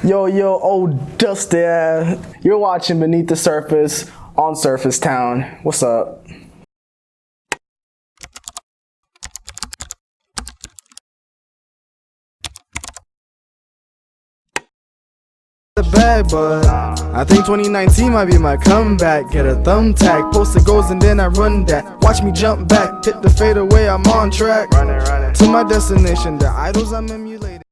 Yo, oh Dusty, you're watching Beneath the Surface on Surface Town. What's up? The bag, but I think 2019 might be my comeback. Get a thumbtack, post it goes and then I run that. Watch me jump back, hit the fade away, I'm on track. Running to my destination, the idols I'm emulating.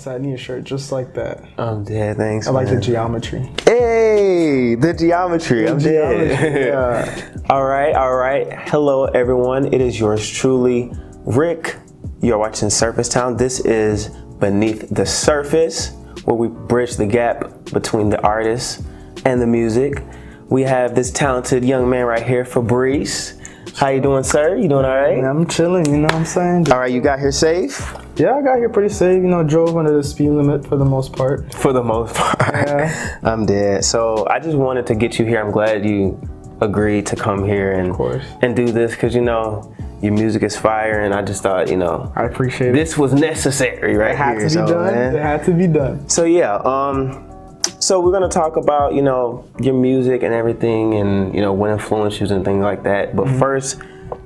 I need a shirt just like that. I'm dead, thanks. I like the geometry. Hey, the geometry. I'm dead. Yeah. All right. Hello, everyone. It is yours truly, Rick. You're watching Surface Town. This is Beneath the Surface, where we bridge the gap between the artist and the music. We have this talented young man right here, Fabrice. How you doing, sir? You doing all right? Yeah, I'm chilling, you know what I'm saying? All right, you got here safe? Yeah, I got here pretty safe. You know, drove under the speed limit for the most part. For the most part. Yeah. I'm dead. So I just wanted to get you here. I'm glad you agreed to come here and do this because, you know, your music is fire, and I just thought, you know, I appreciate it. This was necessary right here. It had to be done. So yeah, so we're gonna talk about, you know, your music and everything, and you know what influenced you and things like that. But first,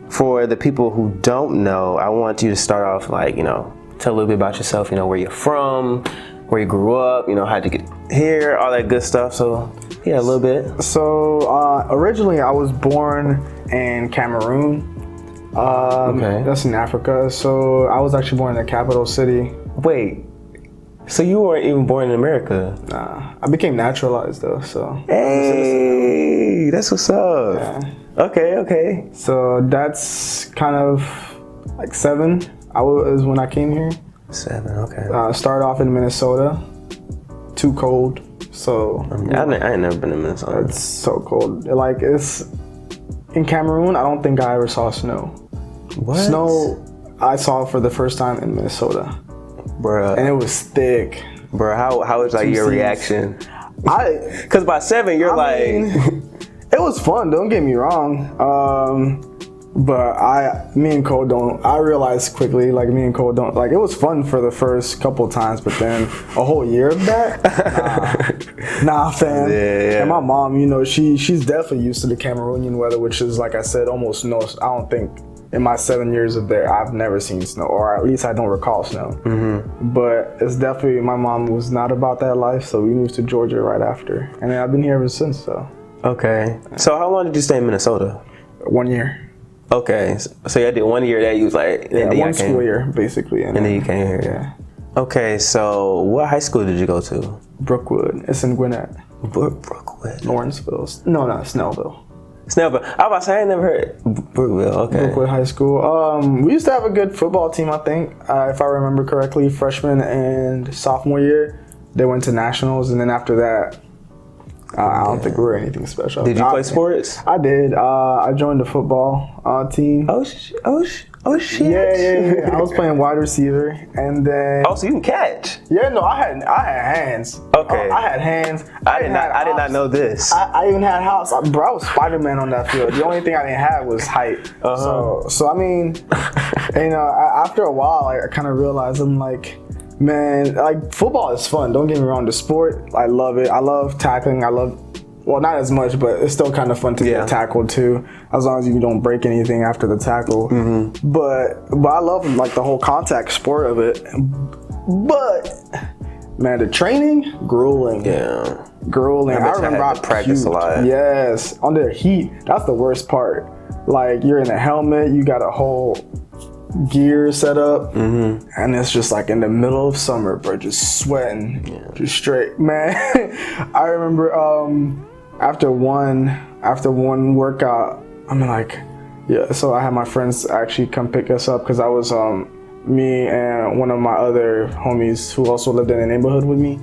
for the people who don't know, I want you to start off like, you know, tell a little bit about yourself. You know, where you're from, where you grew up. You know, how'd you get here, all that good stuff. So yeah, a little bit. So originally, I was born in Cameroon. Okay. That's in Africa. So I was actually born in the capital city. Wait, so you weren't even born in America? Nah, I became naturalized though. So hey, that's what's up. Yeah. Okay. So that's kind of like 7. I was when I came here. 7. Okay. Started off in Minnesota. Too cold. So I ain't never been to Minnesota. It's so cold. Like it's in Cameroon. I don't think I ever saw snow. What? Snow, I saw for the first time in Minnesota. Bruh. And it was thick. Bruh, how was like your reaction? Cause by 7 you're it was fun, don't get me wrong. But me and Cole I realized quickly, like me and Cole like it was fun for the first couple times, but then a whole year of that? Nah fam. Yeah. And my mom, you know, she's definitely used to the Cameroonian weather, which is, like I said, almost no, I don't think in my 7 years of there, I've never seen snow, or at least I don't recall snow. But it's definitely, my mom was not about that life, so we moved to Georgia right after. And then I've been here ever since, so. Okay. So how long did you stay in Minnesota? 1 year. Okay. So you did 1 year that you was like, yeah, 1 school year, basically. And then you came here. Yeah. Okay, so what high school did you go to? Brookwood. It's in Gwinnett. Brookwood. Lawrenceville. No, Snellville. Snellville. I was about to say I ain't never heard Brookville. Okay. Brookwood High School. We used to have a good football team, I think. If I remember correctly, freshman and sophomore year, they went to nationals, and then after that, I don't think we were anything special. Did you play sports? I did. I joined the football team. Oh shit. Yeah. I was playing wide receiver, and then. Oh, so you can catch? Yeah, no, I had hands. Okay. I had hands. I did not know this. I even had hops. Bro, I was Spider-Man on that field. The only thing I didn't have was height. So I mean, you know, after a while, I kind of realized I'm like, man, like football is fun. Don't get me wrong. The sport, I love it. I love tackling. Well, not as much, but it's still kind of fun to get tackled too, as long as you don't break anything after the tackle. But I love like the whole contact sport of it. But man, the training, grueling. Yeah. Grueling. I remember I practiced a lot. Yes, under heat. That's the worst part. Like you're in a helmet, you got a whole gear set up, and it's just like in the middle of summer, bro, just sweating, just straight. Man, I remember after one workout, I'm like, yeah. So I had my friends actually come pick us up because I was me and one of my other homies who also lived in the neighborhood with me.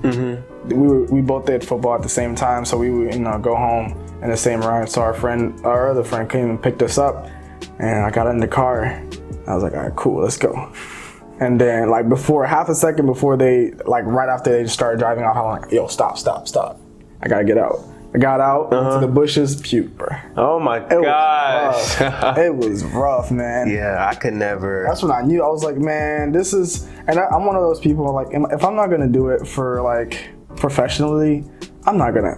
We both did football at the same time, so we would go home in the same ride. So our other friend came and picked us up, and I got in the car. I was like, all right, cool, let's go. And then like half a second before right after they started driving off, I'm like, yo, stop. I gotta get out. I got out into the bushes, puke, bro. Oh my gosh. It was rough, man. Yeah, I could never. That's when I knew. I was like, man, this is, and I'm one of those people, like, if I'm not gonna do it for like professionally, I'm not gonna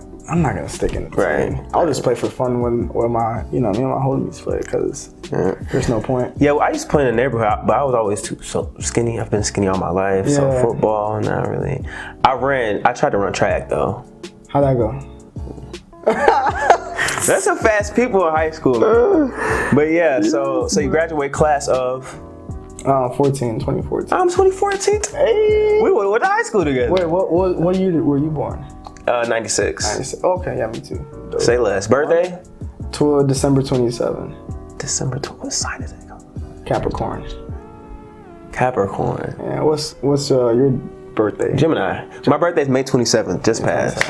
stick in it. Right. I'll just play for fun when my, me and my homies play, because there's no point. Yeah, well, I used to play in the neighborhood, but I was always so skinny. I've been skinny all my life, so football, not really. I tried to run track though. How'd that go? That's some fast people in high school, man. But yeah, so you graduate class of 2014. I'm 2014. Hey. We went to high school together. Wait, what year were you born? 96. Okay, yeah, me too. Dope. Say less. Birthday? December 27. December 20. What sign is it? Capricorn. Yeah, what's your birthday? Gemini. My birthday is May 27th, just passed.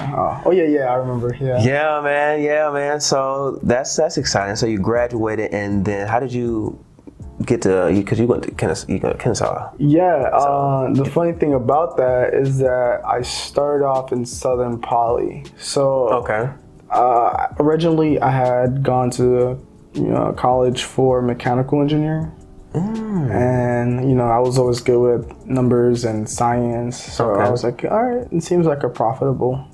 Oh yeah, I remember. Yeah, man. So that's exciting. So you graduated, and then how did you get to? Because you went to Kennesaw. Yeah. The funny thing about that is that I started off in Southern Poly. So okay. Originally, I had gone to college for mechanical engineering. And I was always good with numbers and science, so I was like, all right, it seems like a profitable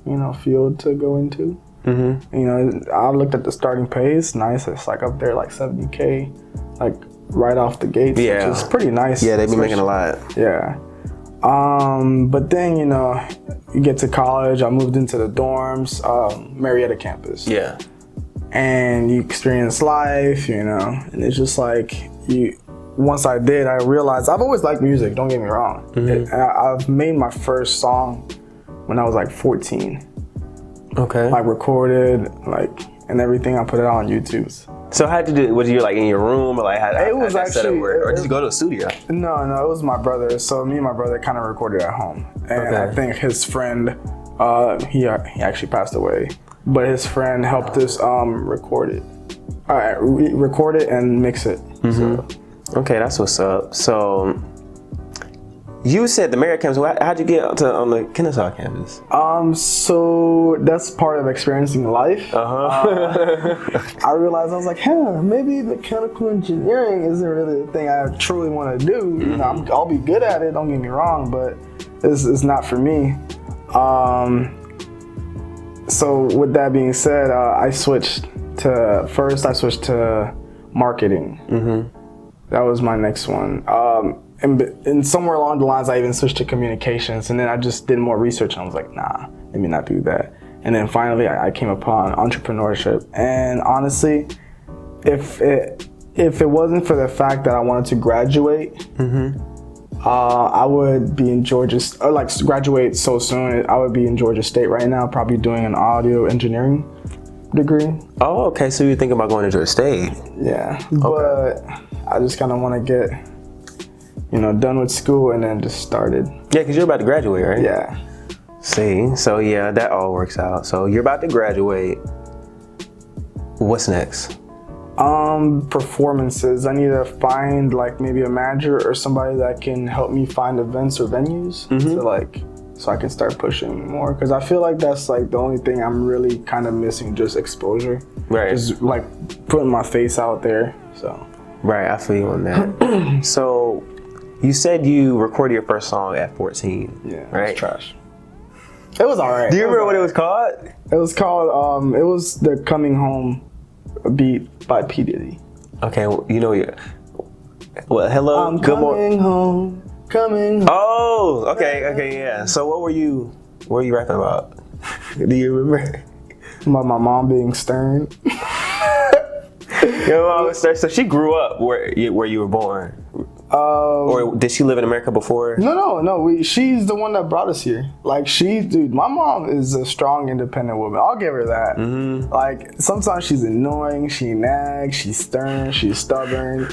field to go into. I looked at the starting pay. It's nice. It's like up there, like $70K, like right off the gate, which is pretty nice. Yeah, they be making a lot. Yeah. But then you get to college. I moved into the dorms, Marietta campus. Yeah. And you experience life, and it's just like once I did, I realized I've always liked music, don't get me wrong. I've made my first song when I was like 14. Okay. Like recorded, and everything. I put it on YouTube. So how'd you do it? Was you like in your room, or like how it was actually, or did you go to a studio? No, it was my brother. So me and my brother kind of recorded at home. And I think his friend, he actually passed away, but his friend helped us record it. Record it and mix it. So. Okay, that's what's up. So you said the Marietta campus. How'd you get on the Kennesaw campus? So that's part of experiencing life. I realized I was like, maybe mechanical engineering isn't really the thing I truly want to do. I'll be good at it. Don't get me wrong, but it's not for me. So with that being said, I switched to marketing. That was my next one. And somewhere along the lines, I even switched to communications, and then I just did more research, and I was like, nah, let me not do that. And then finally, I came upon entrepreneurship. And honestly, if it wasn't for the fact that I wanted to graduate, I would be in Georgia, or graduate so soon. I would be in Georgia State right now, probably doing an audio engineering degree. Oh, okay. So you're thinking about going to Georgia State? Yeah, but I just kind of want to get, done with school and then just started. Yeah, because you're about to graduate, right? Yeah. See, so yeah, that all works out. So you're about to graduate. What's next? Performances. I need to find maybe a manager or somebody that can help me find events or venues so I can start pushing more, because I feel like that's the only thing I'm really kind of missing, just exposure. Right. Just putting my face out there. So. Right, I feel you on that. So, you said you recorded your first song at 14. Yeah, right? It was trash. It was alright. Do you remember what it was called? It was called, it was the Coming Home beat by P. Diddy. Okay, well, hello, I'm good morning. Coming home. Oh, okay, yeah. So what were you rapping about? Do you remember? About my mom being stern. Your mom was stern. So she grew up where you were born? Or did she live in America before? No. She's the one that brought us here. My mom is a strong, independent woman. I'll give her that. Sometimes she's annoying, she nags, she's stern, she's stubborn,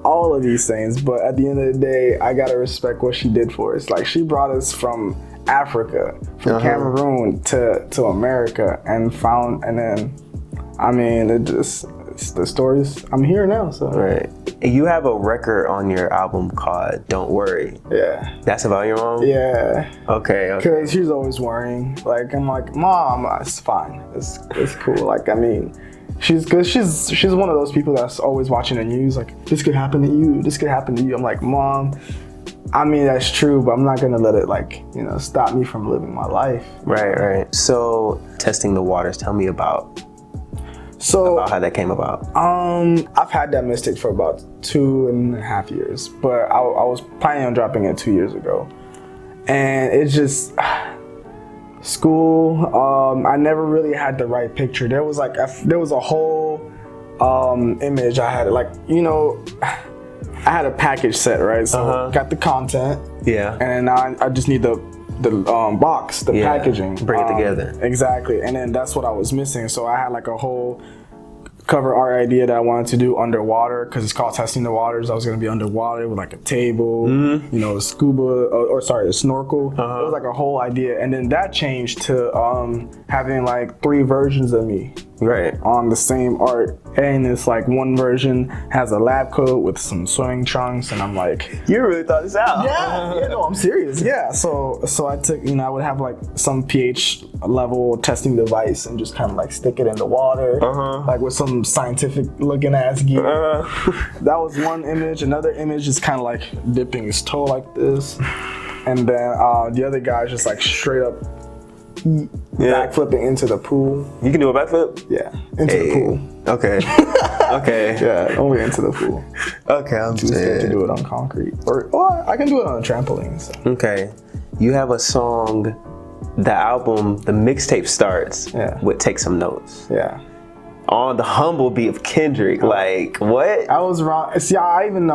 all of these things. But at the end of the day, I gotta respect what she did for us. She brought us from Africa, from Cameroon to America, and then, it just the stories. I'm here now, so. Right. You have a record on your album called "Don't Worry." Yeah. That's about your mom? Yeah. Okay. Because she's always worrying. Like, I'm like, Mom, it's fine. It's cool. Like, I mean, she's one of those people that's always watching the news. Like, this could happen to you. This could happen to you. I'm like, Mom, I mean, that's true, but I'm not gonna let it, like, you know, stop me from living my life. Right. So, testing the waters. Tell me about how that came about. I've had that mixtape for about 2.5 years, but I was planning on dropping it 2 years ago, and it's just school. I never really had the right picture. There was a whole image I had. Like, you know, I had a package set, right? So got the content. Yeah. And now I just need the box, the packaging. Bring it together. Exactly. And then that's what I was missing. So I had like a whole cover art idea that I wanted to do underwater, because it's called Testing the Waters. I was going to be underwater with like a table, you know, a snorkel. It was like a whole idea. And then that changed to having like 3 versions of me. Right. On the same art, and it's like one version has a lab coat with some swimming trunks, and I'm like, you really thought this out. yeah, no, I'm serious. Yeah, so I took, you know, I would have like some pH level testing device and just kind of like stick it in the water, like with some scientific looking ass gear. That was one image. Another image is kind of like dipping his toe like this, and then the other guy is just like straight up backflipping into the pool. You can do a backflip? Yeah, into the pool. Okay. Okay. Yeah, only into the pool. Okay, I'm too scared to do it on concrete. Or I can do it on a trampoline. So. Okay. You have a song, the album, the mixtape starts with Take Some Notes. Yeah. On the humble beat of Kendrick. Like, what? I was wrong. See, I even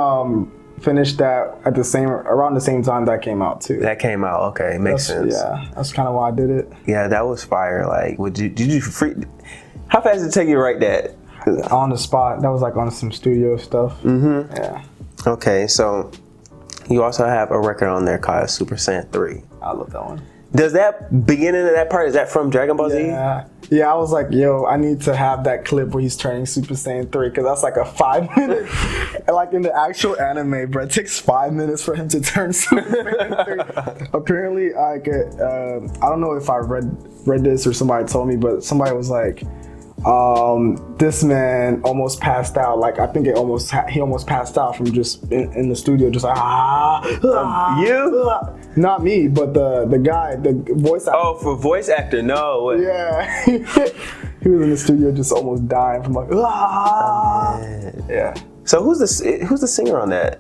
finished that at around the same time that came out too. That came out, okay, makes sense. Yeah, that's kind of why I did it. Yeah, that was fire. Like, how fast did it take you to write that? On the spot. That was like on some studio stuff. Yeah. Okay, so you also have a record on there called Super Saiyan 3. I love that one. Does that beginning of that part, is that from Dragon Ball Z? Yeah, I was like, yo, I need to have that clip where he's turning Super Saiyan 3, because that's like a 5 minute, like in the actual anime, bro, it takes 5 minutes for him to turn Super Saiyan 3. Apparently, I don't know if I read this or somebody told me, but somebody was like, this man almost passed out. Like, I think he almost passed out from just in the studio, just like not me, but the guy, the voice actor. Oh, for voice actor, no. Yeah, he was in the studio just almost dying from like yeah. So who's the singer on that?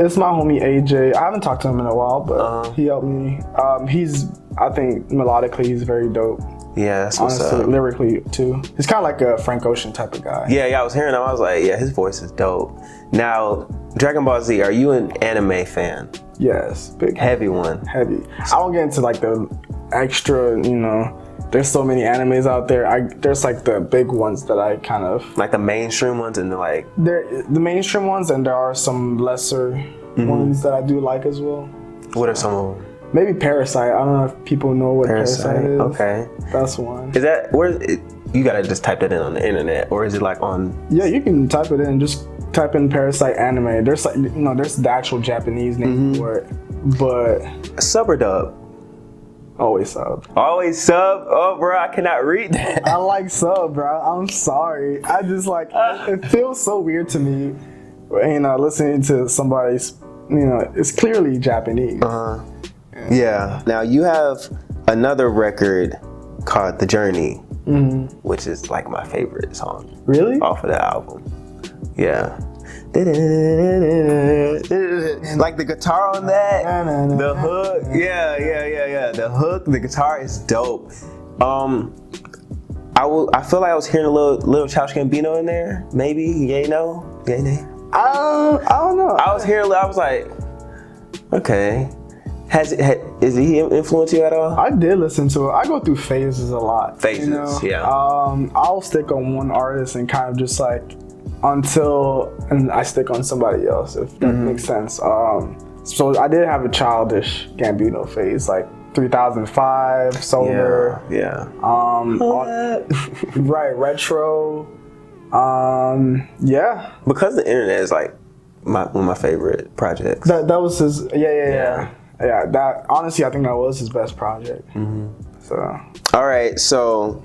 It's my homie AJ. I haven't talked to him in a while, but he helped me. I think melodically he's very dope. Yeah, that's what's up. Lyrically too. He's kind of like a Frank Ocean type of guy. Yeah, I was hearing him. I was like, yeah, his voice is dope. Now, Dragon Ball Z, are you an anime fan? Yes, big. Heavy one. Heavy. I don't get into like the extra, you know, there's so many animes out there. There's like the big ones that I kind of... Like the mainstream ones and the mainstream ones, and there are some lesser ones that I do like as well. What are some of them? Maybe Parasite. I don't know if people know what Parasite is. Okay. That's one. Is that, you gotta just type that in on the internet, or is it like on... Yeah, you can type it in. Just type in Parasite anime. There's like, you know, there's the actual Japanese name for it. But... Sub or dub? Always sub. Always sub? Oh, bro, I cannot read that. I like sub, bro. I'm sorry. I just like, it feels so weird to me, you know, listening to somebody's, you know, it's clearly Japanese. Yeah. Now, you have another record called The Journey, which is like my favorite song. Really? Off of the album. Yeah. Like the guitar on that, the hook, yeah. The hook, the guitar is dope. I feel like I was hearing a little Childish Gambino in there, maybe. Yay, no, yay, nay. I don't know. I was like, okay. Is he influenced you at all? I did listen to it. I go through phases a lot. Phases, you know? Yeah. I'll stick on one artist and kind of just like until I stick on somebody else, if that makes sense. So I did have a Childish Gambino phase, like 3005, Solar. Yeah. Right, Retro. Yeah. Because the internet is like one of my favorite projects. That was his. Yeah. That honestly, I think that was his best project. So. All right, so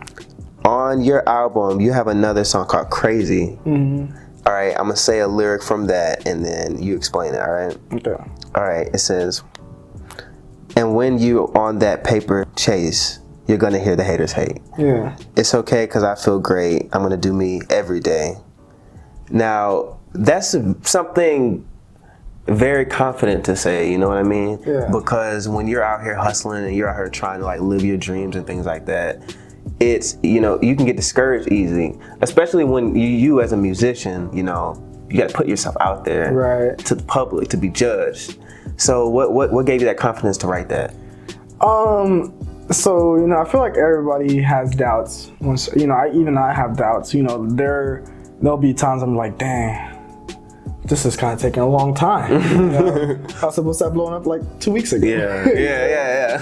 on your album, you have another song called "Crazy." All right, I'm gonna say a lyric from that, and then you explain it. All right. Okay. All right. It says, "And when you on that paper chase, you're gonna hear the haters hate. Yeah. It's okay because I feel great. I'm gonna do me every day." Now, that's something very confident to say, you know what I mean? Yeah. Because when you're out here hustling and you're out here trying to like live your dreams and things like that, it's, you know, you can get discouraged easy, especially when you as a musician, you know, you got to put yourself out there to the public to be judged. So what gave you that confidence to write that? So, you know, I feel like everybody has doubts. Once, you know, I have doubts. You know, there'll be times I'm like, dang, this is kind of taking a long time. You know? I was supposed to have blown up like 2 weeks ago. Yeah.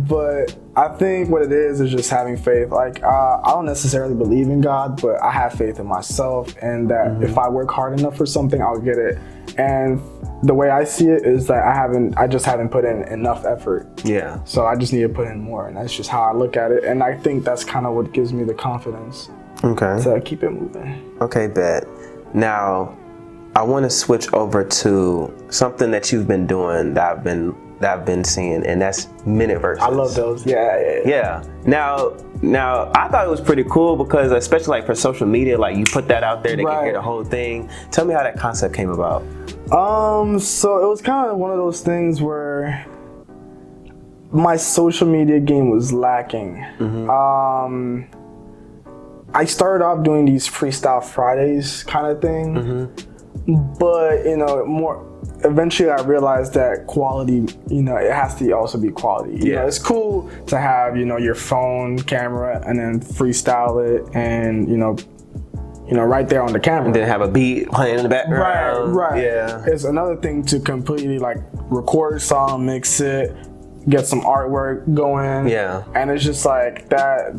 But I think what it is just having faith. Like, I don't necessarily believe in God, but I have faith in myself, and that if I work hard enough for something, I'll get it. And the way I see it is that I just haven't put in enough effort. Yeah. So I just need to put in more, and that's just how I look at it. And I think that's kind of what gives me the confidence. Okay. To keep it moving. Okay, bet. Now, I want to switch over to something that you've been doing that I've been seeing, and that's minute verses. I love those. Yeah. Now I thought it was pretty cool because, especially like for social media, like you put that out there, they can hear the whole thing. Tell me how that concept came about. So it was kind of one of those things where my social media game was lacking. I started off doing these Freestyle Fridays kind of thing, but you know, eventually I realized that quality, you know, it has to also be quality. You know, it's cool to have, you know, your phone camera and then freestyle it, and you know, right there on the camera. And then have a beat playing in the background. Right. Yeah. It's another thing to completely like record a song, mix it, get some artwork going. Yeah. And it's just like that.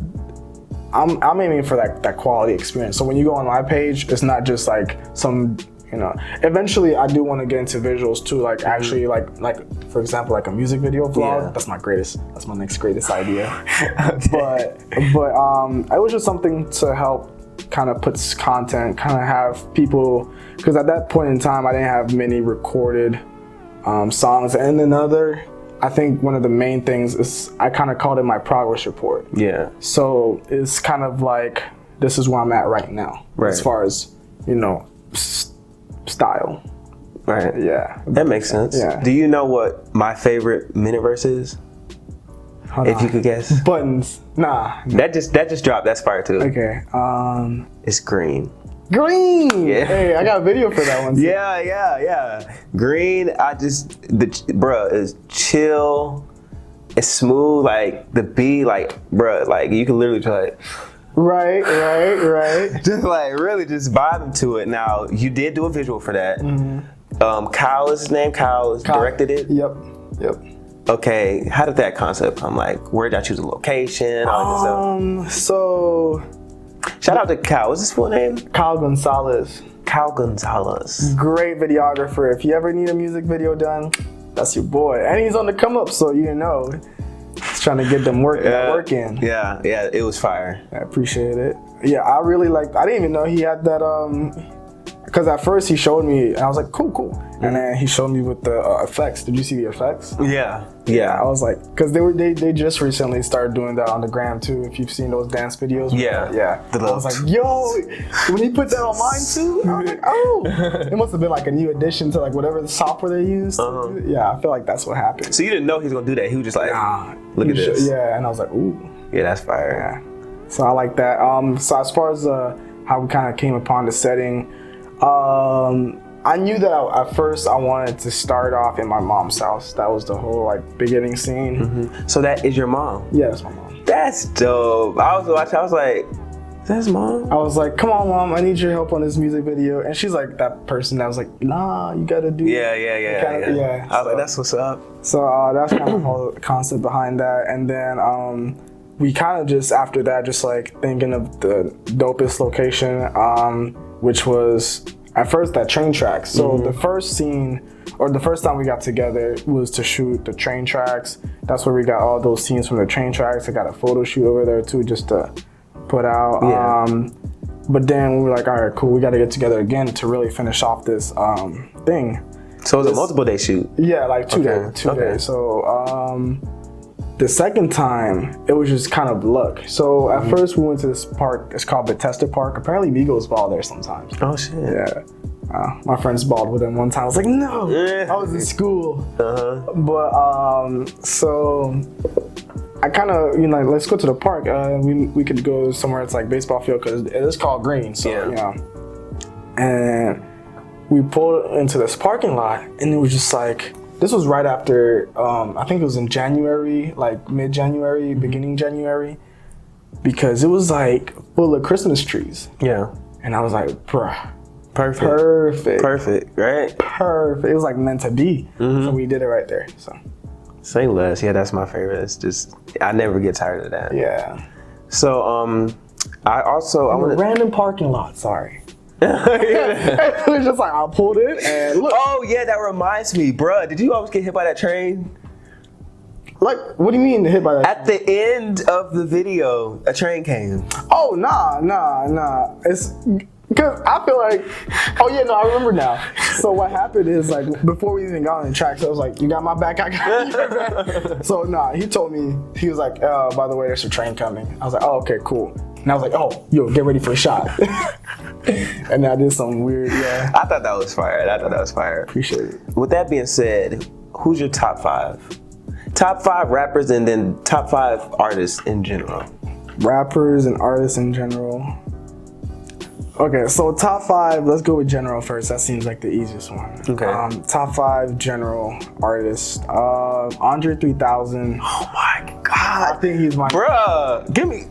I'm aiming for that quality experience. So when you go on my page, it's not just like some, you know. Eventually, I do want to get into visuals too, like actually like for example, like a music video vlog. Yeah. That's my next greatest idea. But it was just something to help kind of put content, kind of have people, because at that point in time, I didn't have many recorded songs. And I think one of the main things is I kind of called it my progress report. Yeah. So it's kind of like, this is where I'm at right now, as far as, you know, style. Right. Yeah. That makes sense. Yeah. Do you know what my favorite minute verse is? If you could guess. Buttons. Nah. That just dropped. That's fire too. Okay. It's Green. Green. Yeah. Hey, I got a video for that one too. Yeah. Green. Bruh is chill. It's smooth. Like the beat. Like bruh. Like you can literally try it. Right. Just like really just vibing to it. Now you did do a visual for that. Kyle is his name. Kyle directed it. Yep. Okay, how did that concept come? Like, where did I choose a location? So shout out to Kyle. What's his full name? Kyle Gonzalez. Great videographer. If you ever need a music video done, that's your boy. And he's on the come up, so you know. He's trying to get them work in. Yeah, it was fire. I appreciate it. Yeah, I really liked. I didn't even know he had that. Because at first he showed me, and I was like, cool. And then he showed me with the effects. Did you see the effects? Yeah. I was like, because they just recently started doing that on the gram too. If you've seen those dance videos. Yeah. I was like, yo, when he put that on mine too, I was like, oh. It must have been like a new addition to like whatever the software they used. Yeah, I feel like that's what happened. So you didn't know he was gonna do that. He was just like, look at this. Yeah, and I was like, ooh. Yeah, that's fire. Yeah. So I like that. So as far as how we kind of came upon the setting, I knew that at first I wanted to start off in my mom's house. That was the whole like beginning scene. So that is your mom? Yeah, that's my mom. That's dope. I was watching. I was like, that's mom? I was like, come on, mom, I need your help on this music video. And she's like that person that was like, nah, you gotta do. Yeah. I was like, that's what's up. So that's kind of the whole concept behind that. And then we kind of just after that just like thinking of the dopest location, which was at first that train tracks. So the first scene, or the first time we got together, was to shoot the train tracks. That's where we got all those scenes from the train tracks. I got a photo shoot over there too, just to put out. Yeah. But then we were like, all right, cool, we got to get together again to really finish off this thing. So it was a multiple day shoot? Yeah, like two days. So the second time, it was just kind of luck. So at first we went to this park, it's called Bethesda Park. Apparently Migos ball there sometimes. Oh shit. Yeah. My friends balled with him one time. I was like, no, I was in school. But so I kind of, you know, let's go to the park. We could go somewhere it's like baseball field because it is called green. So, you know. And we pulled into this parking lot and it was just like, this was right after, I think it was in January, like mid-January, beginning January, because it was like full of Christmas trees. Yeah. And I was like, bruh. Perfect, right? Perfect. It was like meant to be. So we did it right there, so. Say less. Yeah, that's my favorite. It's just, I never get tired of that. Yeah. So, I want to... Random parking lot, sorry. It was just like, I pulled it and look. Oh yeah, that reminds me, bruh. Did you always get hit by that train? Like, what do you mean hit by that? At the end of the video, a train came. Oh, nah. It's because I feel like, oh yeah, no, I remember now. So what happened is like, before we even got on the track, so I was like, you got my back, I got your back. So nah, he told me, he was like, by the way, there's a train coming. I was like, oh, okay, cool. And I was like, oh, yo, get ready for a shot. And I did some weird, yeah. I thought that was fire. Appreciate it. With that being said, who's your top 5? Top 5 rappers and then top 5 artists in general. Rappers and artists in general. Okay, so top 5, let's go with general first. That seems like the easiest one. Okay. Top 5 general artists. Andre 3000. Oh my God. I think he's my... Bruh, give me...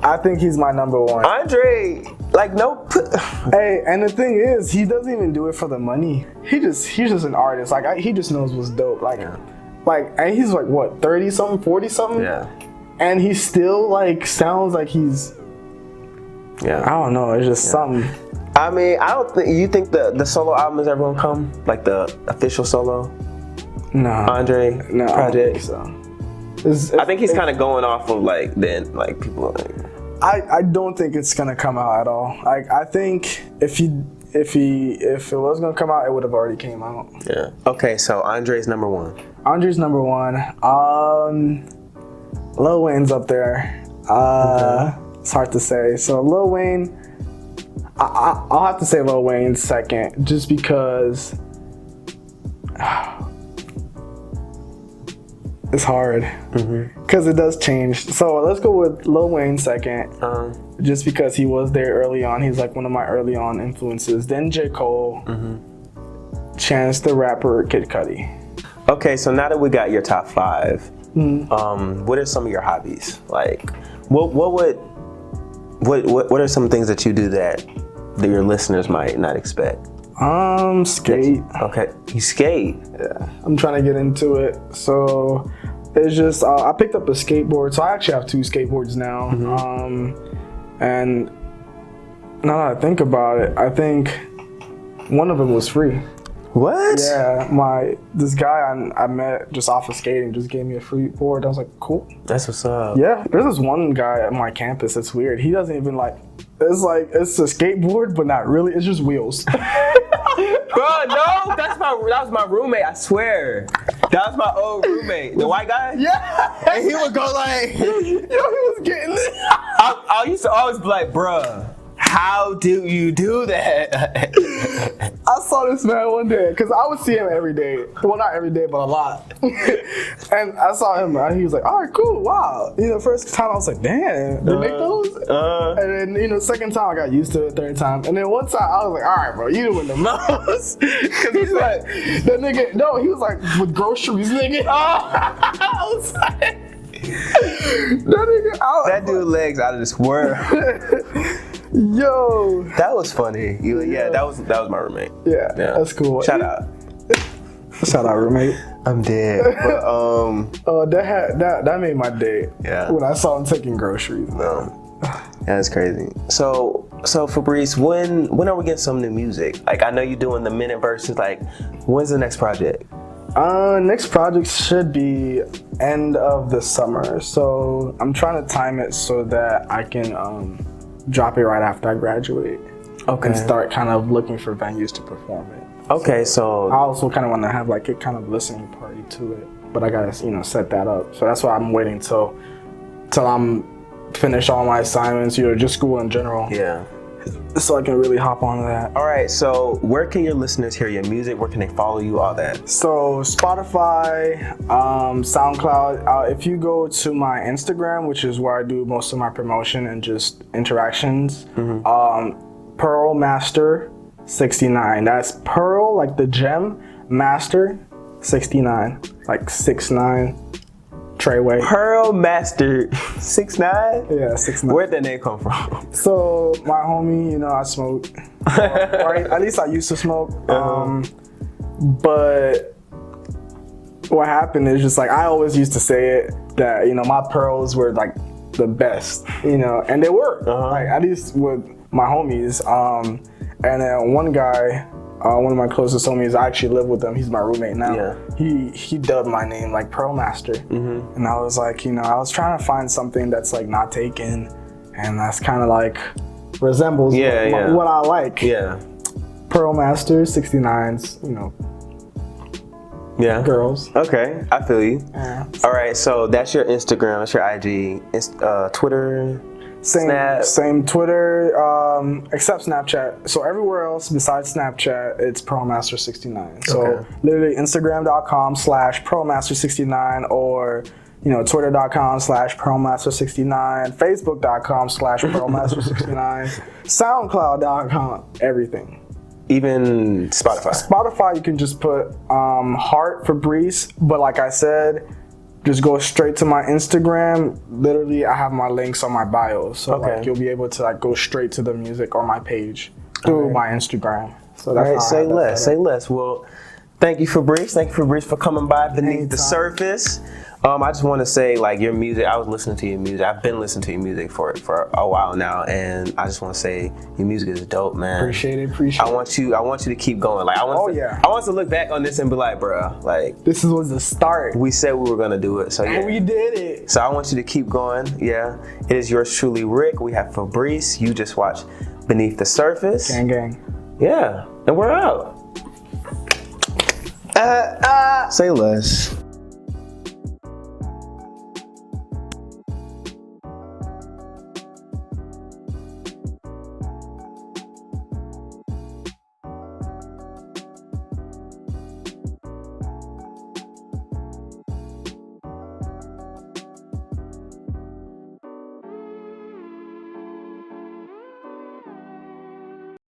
I think he's my number 1. Andre, like no... Hey, and the thing is, he doesn't even do it for the money. He's just an artist. Like, he just knows what's dope. Like, and he's like, what, 30-something, 40-something? Yeah. And he still, like, sounds like he's... Yeah. I don't know, it's just something. I mean, I don't think... You think the solo album is ever gonna come? Like the official solo? No. Andre No, project? I don't think so. I think he's kind of going off of like, then, like, people like... I don't think it's gonna come out at all. Like, I think if it was gonna come out, it would have already came out. Yeah. Okay, so Andre's number 1. Andre's number 1. Lil Wayne's up there. It's hard to say. So Lil Wayne, I'll have to say Lil Wayne second, just because it's hard. Because it does change. So let's go with Lil Wayne second, just because he was there early on. He's like one of my early on influences. Then J. Cole, Chance the Rapper, Kid Cudi. Okay, so now that we got your top 5, what are some of your hobbies? Like, what are some things that you do that your listeners might not expect? Skate. Okay, you skate. Yeah, I'm trying to get into it. So it's just I picked up a skateboard. So I actually have 2 skateboards now. And now that I think about it, I think one of them was free. What? Yeah, this guy I met just off of skating just gave me a free board. I was like, cool. That's what's up. Yeah, there's this one guy at my campus. It's weird. He doesn't even like. It's a skateboard, but not really. It's just wheels. Bro, no, that was my roommate. I swear, that was my old roommate, the white guy. Yeah, and he would go like, yo, he was getting it. I used to always be like, bruh, how do you do that? I saw this man one day, because I would see him every day. Well, not every day, but a lot. And I saw him, and he was like, all right, cool, wow. First time I was like, damn, they make those? And then, second time I got used to it, third time. And then one time I was like, all right, bro, you doing the most. Because he's like, that nigga, no, he was like, with groceries, nigga. I was like, that dude legs out of this world. Yo, that was funny. Yeah, that was my roommate. Yeah, that's cool. Shout out roommate. I'm dead. But, Oh, that made my day. Yeah. When I saw him taking groceries. That's crazy. So Fabrice, when are we getting some new music? Like, I know you're doing the minute verses. Like, when's the next project? Next project should be end of the summer. So I'm trying to time it so that I can drop it right after I graduate. Okay. And start kind of looking for venues to perform it. Okay, so I also kind of want to have like a kind of listening party to it, but I gotta set that up. So that's why I'm waiting till I'm finished all my assignments, just school in general. Yeah. So I can really hop on that. All right, so where can your listeners hear your music? Where can they follow you? All that. So Spotify, SoundCloud. If you go to my Instagram, which is where I do most of my promotion and just interactions, Pearl Master 69. That's Pearl, like the gem, Master 69, like 6'9", Treyway. Pearl Master 6'9"? Yeah, 6'9". Where'd that name come from? So my homie, I smoke, or at least I used to smoke. But what happened is just like I always used to say it that my pearls were like the best, and they were like at least with my homies. And then one guy, one of my closest homies, I actually live with him. He's my roommate now. Yeah. He dubbed my name like Pearl Master. And I was like, I was trying to find something that's like not taken, and that's kind of like resembles what I like. Yeah. Pearl Master 69's, Yeah. girls. Okay, I feel you. Yeah. All right, so that's your Instagram, that's your IG, Twitter. Same Twitter, except Snapchat. So everywhere else besides Snapchat, it's PearlMaster69. So literally Instagram.com/PearlMaster69 or Twitter.com/PearlMaster69, Facebook.com/PearlMaster69, SoundCloud.com, everything. Even Spotify. Spotify, you can just put Heart Fabrice, but like I said, just go straight to my Instagram. Literally, I have my links on my bio, so like you'll be able to like go straight to the music or my page through my Instagram. So that's say less. Well, thank you, Fabrice. Thank you, Fabrice, for coming by Beneath the Surface. I just want to say, like, your music, I was listening to your music. I've been listening to your music for a while now, and I just want to say your music is dope, man. Appreciate it. I want you to keep going. Like, I want to look back on this and be like, bro, like, this was the start. We said we were gonna do it, so yeah. And we did it. So I want you to keep going. Yeah. It is yours truly, Rick. We have Fabrice. You just watched Beneath the Surface. Gang, gang. Yeah, and we're out. Say less.